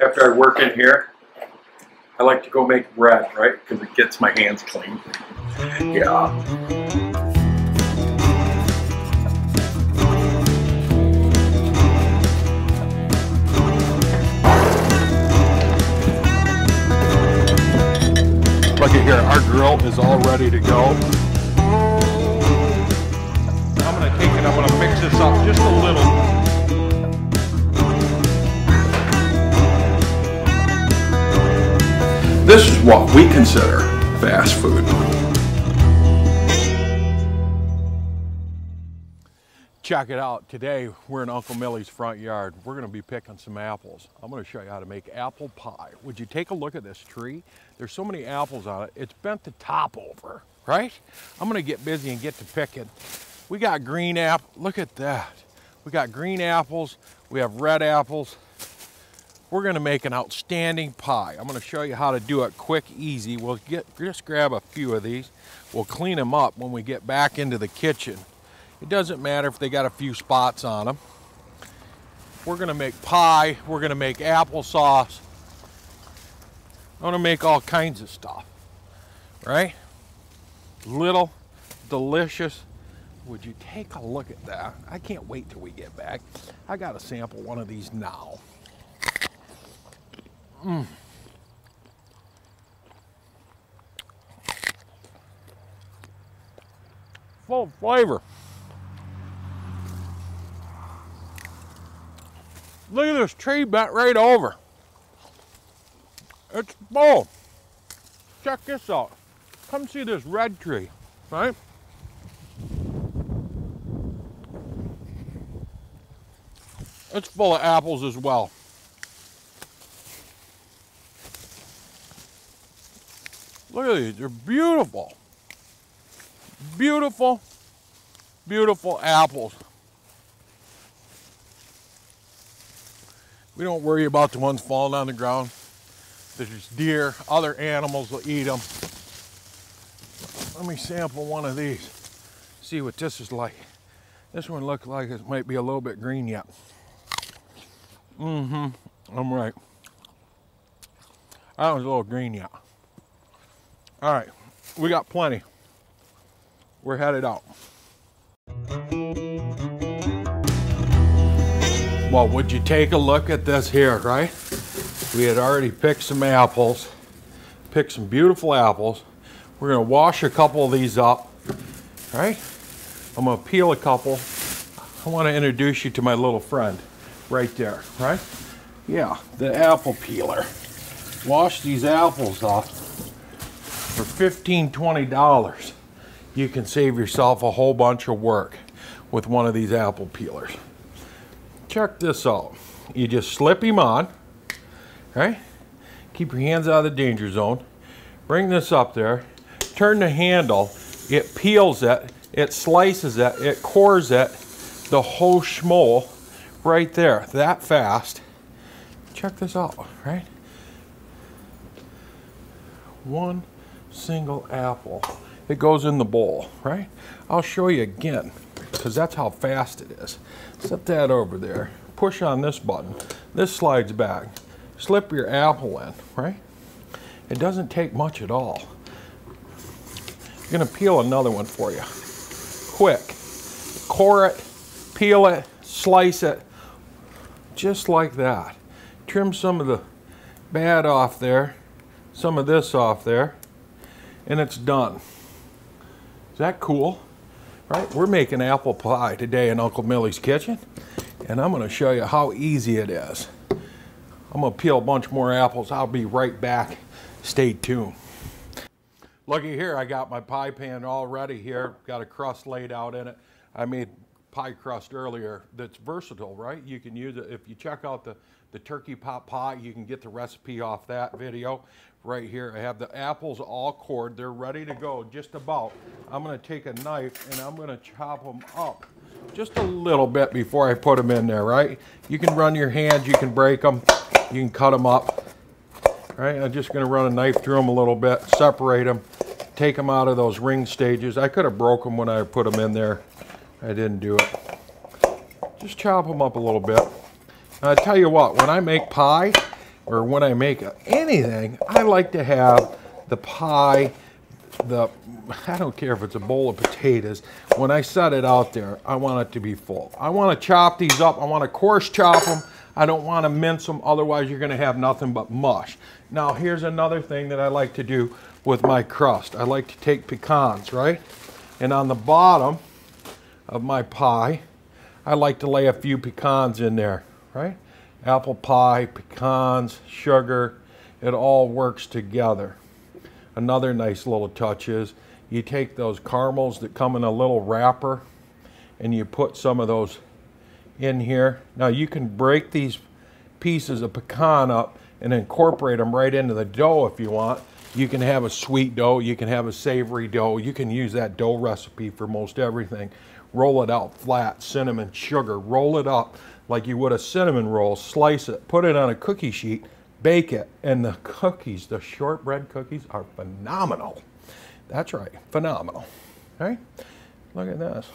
After I work in here, I like to go make bread, right? Because it gets my hands clean. Yeah. Look at here, our grill is all ready to go. I'm gonna take it, I'm gonna mix this up just a little. This is what we consider fast food. Check it out. Today we're in Uncle Millie's front yard. We're going to be picking some apples. I'm going to show you how to make apple pie. Would you take a look at this tree? There's so many apples on it. It's bent the top over, right? I'm going to get busy and get to picking. We got green apple. Look at that. We got green apples. We have red apples. We're going to make an outstanding pie. I'm going to show you how to do it quick, easy. We'll just grab a few of these. We'll clean them up when we get back into the kitchen. It doesn't matter if they got a few spots on them. We're gonna make pie, we're gonna make applesauce. I'm gonna make all kinds of stuff, right? Little, delicious. Would you take a look at that? I can't wait till we get back. I gotta sample one of these now. Full of flavor. Look at this tree bent right over. It's full. Check this out. Come see this red tree, right? It's full of apples as well. Look at these, they're beautiful. Beautiful, beautiful apples. We don't worry about the ones falling on the ground. There's deer, other animals will eat them. Let me sample one of these. See what this is like. This one looks like it might be a little bit green yet. I'm right. That one's a little green yet. All right, we got plenty. We're headed out. Well, would you take a look at this here, right? We had already picked some apples, picked some beautiful apples. We're gonna wash a couple of these up, right? I'm gonna peel a couple. I wanna introduce you to my little friend right there, right? Yeah, the apple peeler. Wash these apples off for $15, $20. You can save yourself a whole bunch of work with one of these apple peelers. Check this out. You just slip him on, right? Keep your hands out of the danger zone. Bring this up there. Turn the handle. It peels it. It slices it. It cores it. The whole schmoll right there. That fast. Check this out, right? One single apple. It goes in the bowl, right? I'll show you again, because that's how fast it is. Set that over there. Push on this button. This slides back. Slip your apple in, right? It doesn't take much at all. I'm gonna peel another one for you. Quick. Core it, peel it, slice it, just like that. Trim some of the bad off there, some of this off there, and it's done. Is that cool? Right? We're making apple pie today in Uncle Millie's kitchen, and I'm going to show you how easy it is. I'm going to peel a bunch more apples. I'll be right back. Stay tuned. Looky here, I got my pie pan all ready here. Got a crust laid out in it. I made pie crust earlier that's versatile, right? You can use it. If you check out the turkey pot pie, you can get the recipe off that video. Right here, I have the apples all cored. They're ready to go, just about. I'm gonna take a knife and I'm gonna chop them up just a little bit before I put them in there, right? You can run your hands, you can break them, you can cut them up, right? I'm just gonna run a knife through them a little bit, separate them, take them out of those ring stages. I could have broke them when I put them in there. I didn't do it. Just chop them up a little bit. And I tell you what, when I make pie, or when I make anything, I like to have the pie, I don't care if it's a bowl of potatoes, when I set it out there, I want it to be full. I want to chop these up. I want to coarse chop them. I don't want to mince them, otherwise you're going to have nothing but mush. Now here's another thing that I like to do with my crust. I like to take pecans, right? And on the bottom of my pie, I like to lay a few pecans in there, right? Apple pie, pecans, sugar, it all works together. Another nice little touch is you take those caramels that come in a little wrapper and you put some of those in here. Now you can break these pieces of pecan up and incorporate them right into the dough if you want. You can have a sweet dough, you can have a savory dough, you can use that dough recipe for most everything. Roll it out flat, cinnamon, sugar, roll it up like you would a cinnamon roll, slice it, put it on a cookie sheet, bake it, and the cookies, the shortbread cookies, are phenomenal. That's right, phenomenal. Okay, look at this.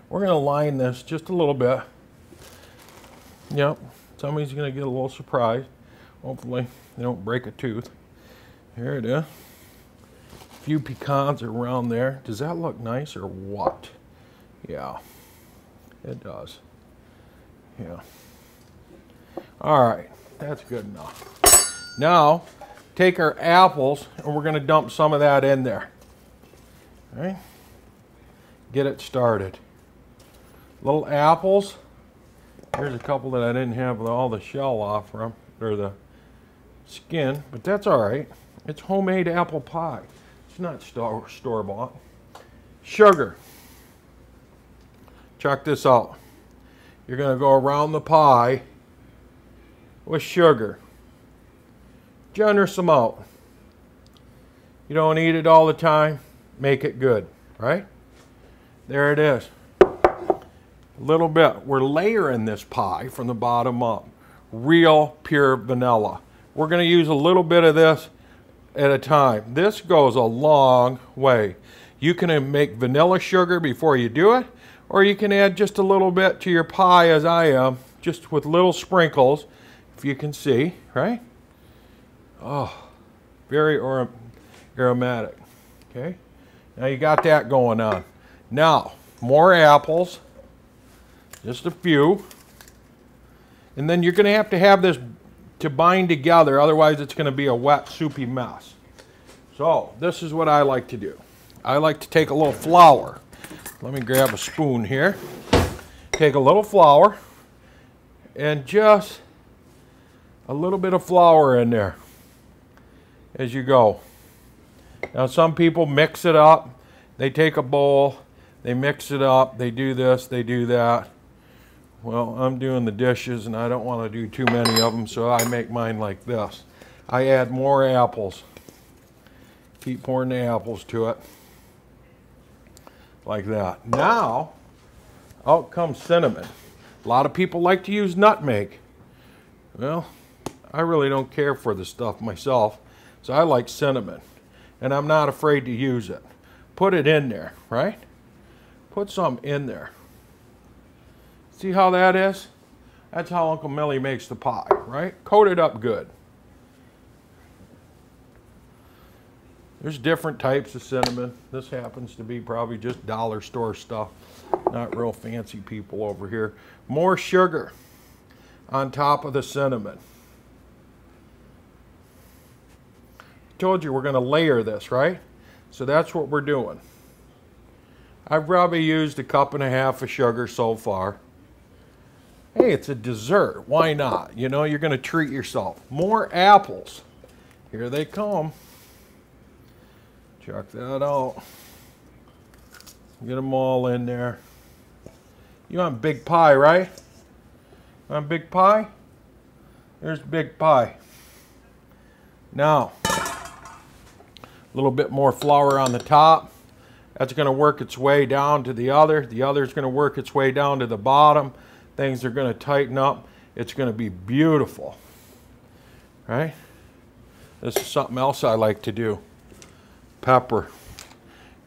We're going to line this just a little bit. Yep, somebody's going to get a little surprised. Hopefully they don't break a tooth. Here it is. A few pecans around there. Does that look nice or what? Yeah, it does. Yeah. All right, that's good enough. Now, take our apples and we're going to dump some of that in there. All right? Get it started. Little apples. Here's a couple that I didn't have all the shell off from, or the skin, but that's all right. It's homemade apple pie. It's not store-bought. Sugar. Check this out. You're going to go around the pie with sugar. Generous amount. You don't eat it all the time. Make it good, right? There it is. A little bit. We're layering this pie from the bottom up. Real pure vanilla. We're going to use a little bit of this at a time. This goes a long way. You can make vanilla sugar before you do it, or you can add just a little bit to your pie, as I am, just with little sprinkles, if you can see, right? Oh, very aromatic. Okay, now you got that going on. Now, more apples, just a few, and then you're going to have this to bind together, otherwise it's going to be a wet, soupy mess. So, this is what I like to do. I like to take a little flour. Let me grab a spoon here. Take a little flour and just a little bit of flour in there as you go. Now some people mix it up. They take a bowl, they mix it up, they do this, they do that. Well, I'm doing the dishes and I don't want to do too many of them, so I make mine like this. I add more apples. Keep pouring the apples to it. Like that. Now, out comes cinnamon. A lot of people like to use nutmeg. Well, I really don't care for the stuff myself, so I like cinnamon. And I'm not afraid to use it. Put it in there, right? Put some in there. See how that is? That's how Uncle Millie makes the pie, right? Coat it up good. There's different types of cinnamon. This happens to be probably just dollar store stuff. Not real fancy people over here. More sugar on top of the cinnamon. Told you we're going to layer this, right? So that's what we're doing. I've probably used 1.5 cups of sugar so far. Hey, it's a dessert. Why not? You know, you're going to treat yourself. More apples. Here they come. Check that out. Get them all in there. You want big pie, right? Want big pie? There's big pie. Now, a little bit more flour on the top. That's going to work its way down to the other. The other is going to work its way down to the bottom. Things are going to tighten up. It's going to be beautiful. Right? This is something else I like to do. Pepper.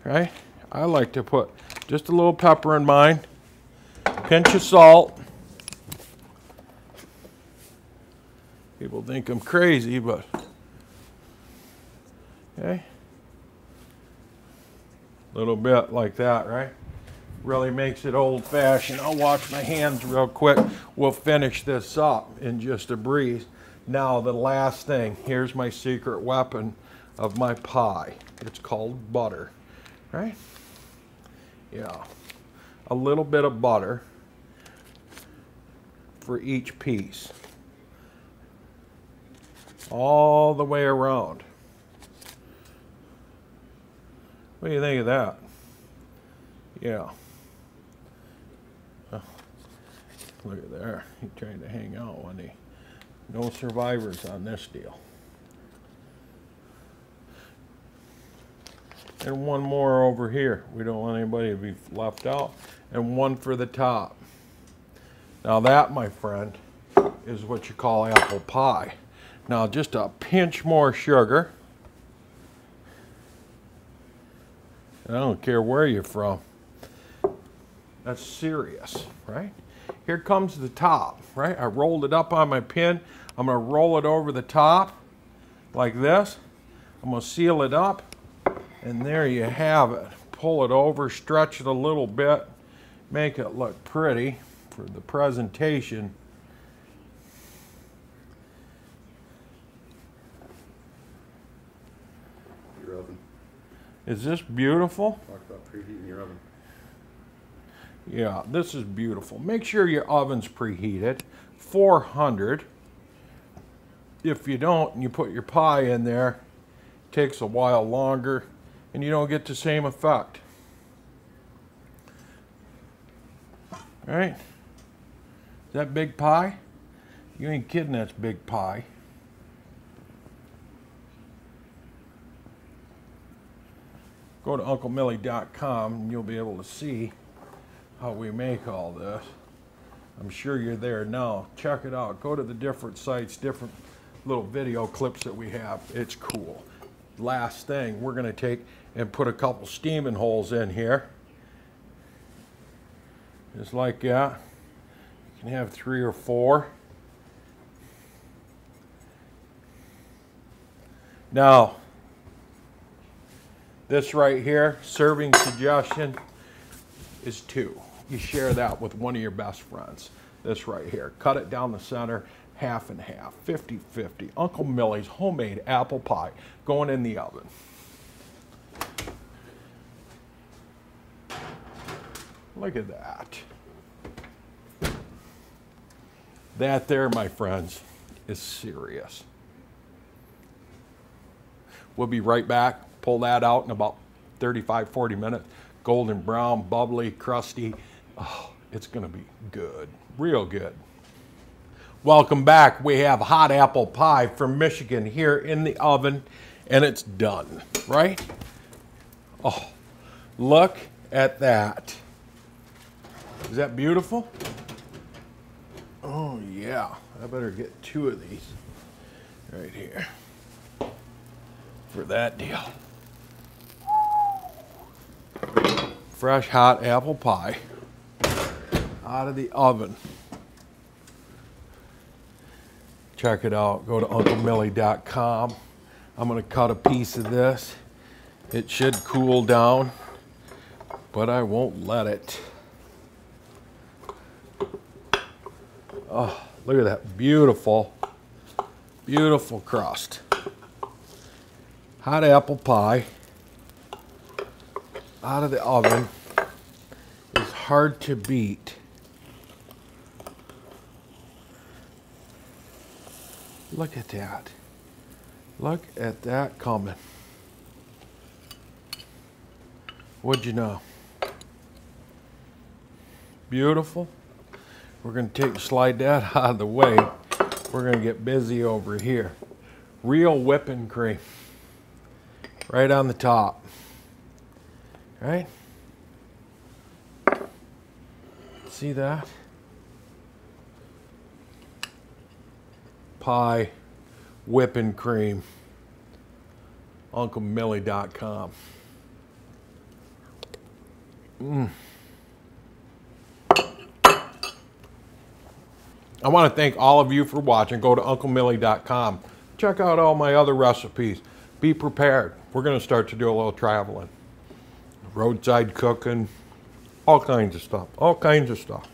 Right? I like to put just a little pepper in mine. Pinch of salt. People think I'm crazy, but okay. A little bit like that, right? Really makes it old-fashioned. I'll wash my hands real quick. We'll finish this up in just a breeze. Now the last thing, here's my secret weapon of my pie. It's called butter, right? Yeah, a little bit of butter for each piece. All the way around. What do you think of that? Yeah. Oh, look at there. He's trying to hang out, wasn't he? No survivors on this deal. And one more over here. We don't want anybody to be left out. And one for the top. Now that, my friend, is what you call apple pie. Now just a pinch more sugar. I don't care where you're from. That's serious, right? Here comes the top, right? I rolled it up on my pin. I'm gonna roll it over the top like this. I'm gonna seal it up, and there you have it. Pull it over, stretch it a little bit, make it look pretty for the presentation. Your oven. Is this beautiful? Talk about preheating your oven. Yeah, this is beautiful. Make sure your oven's preheated, 400. If you don't, and you put your pie in there, it takes a while longer, and you don't get the same effect. All right? Is that big pie? You ain't kidding, that's big pie. Go to UncleMillie.com and you'll be able to see how we make all this. I'm sure you're there now. Check it out. Go to the different sites, different little video clips that we have. It's cool. Last thing, we're going to take and put a couple steaming holes in here. Just like that. You can have 3 or 4. Now, this right here, serving suggestion, is 2. You share that with one of your best friends. This right here. Cut it down the center, half and half, 50-50. Uncle Millie's homemade apple pie going in the oven. Look at that. That there, my friends, is serious. We'll be right back. Pull that out in about 35-40 minutes. Golden brown, bubbly, crusty. Oh, it's gonna be good, real good. Welcome back. We have hot apple pie from Michigan here in the oven, and it's done, right? Oh, look at that. Is that beautiful? Oh yeah, I better get 2 of these right here for that deal. Fresh hot apple pie out of the oven. Check it out. Go to UncleMillie.com. I'm going to cut a piece of this. It should cool down, but I won't let it. Oh, look at that beautiful, beautiful crust. Hot apple pie out of the oven is hard to beat. Look at that. Look at that coming. What'd you know? Beautiful. We're going to slide that out of the way. We're going to get busy over here. Real whipping cream. Right on the top. Right? See that? Pie, whipping cream, UncleMillie.com. I want to thank all of you for watching. Go to UncleMillie.com. Check out all my other recipes. Be prepared. We're going to start to do a little traveling. Roadside cooking. All kinds of stuff. All kinds of stuff.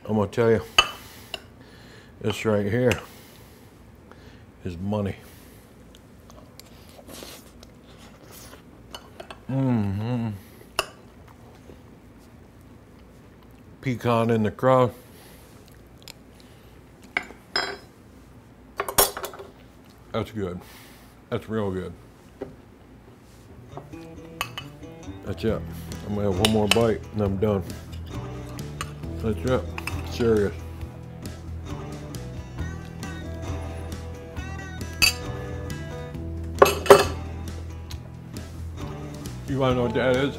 I'm going to tell you, this right here is money. Pecan in the crust. That's good. That's real good. That's it. I'm gonna have one more bite and I'm done. That's it. Serious. You wanna know what that is?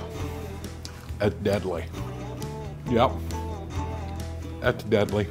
That's deadly. Yep. That's deadly.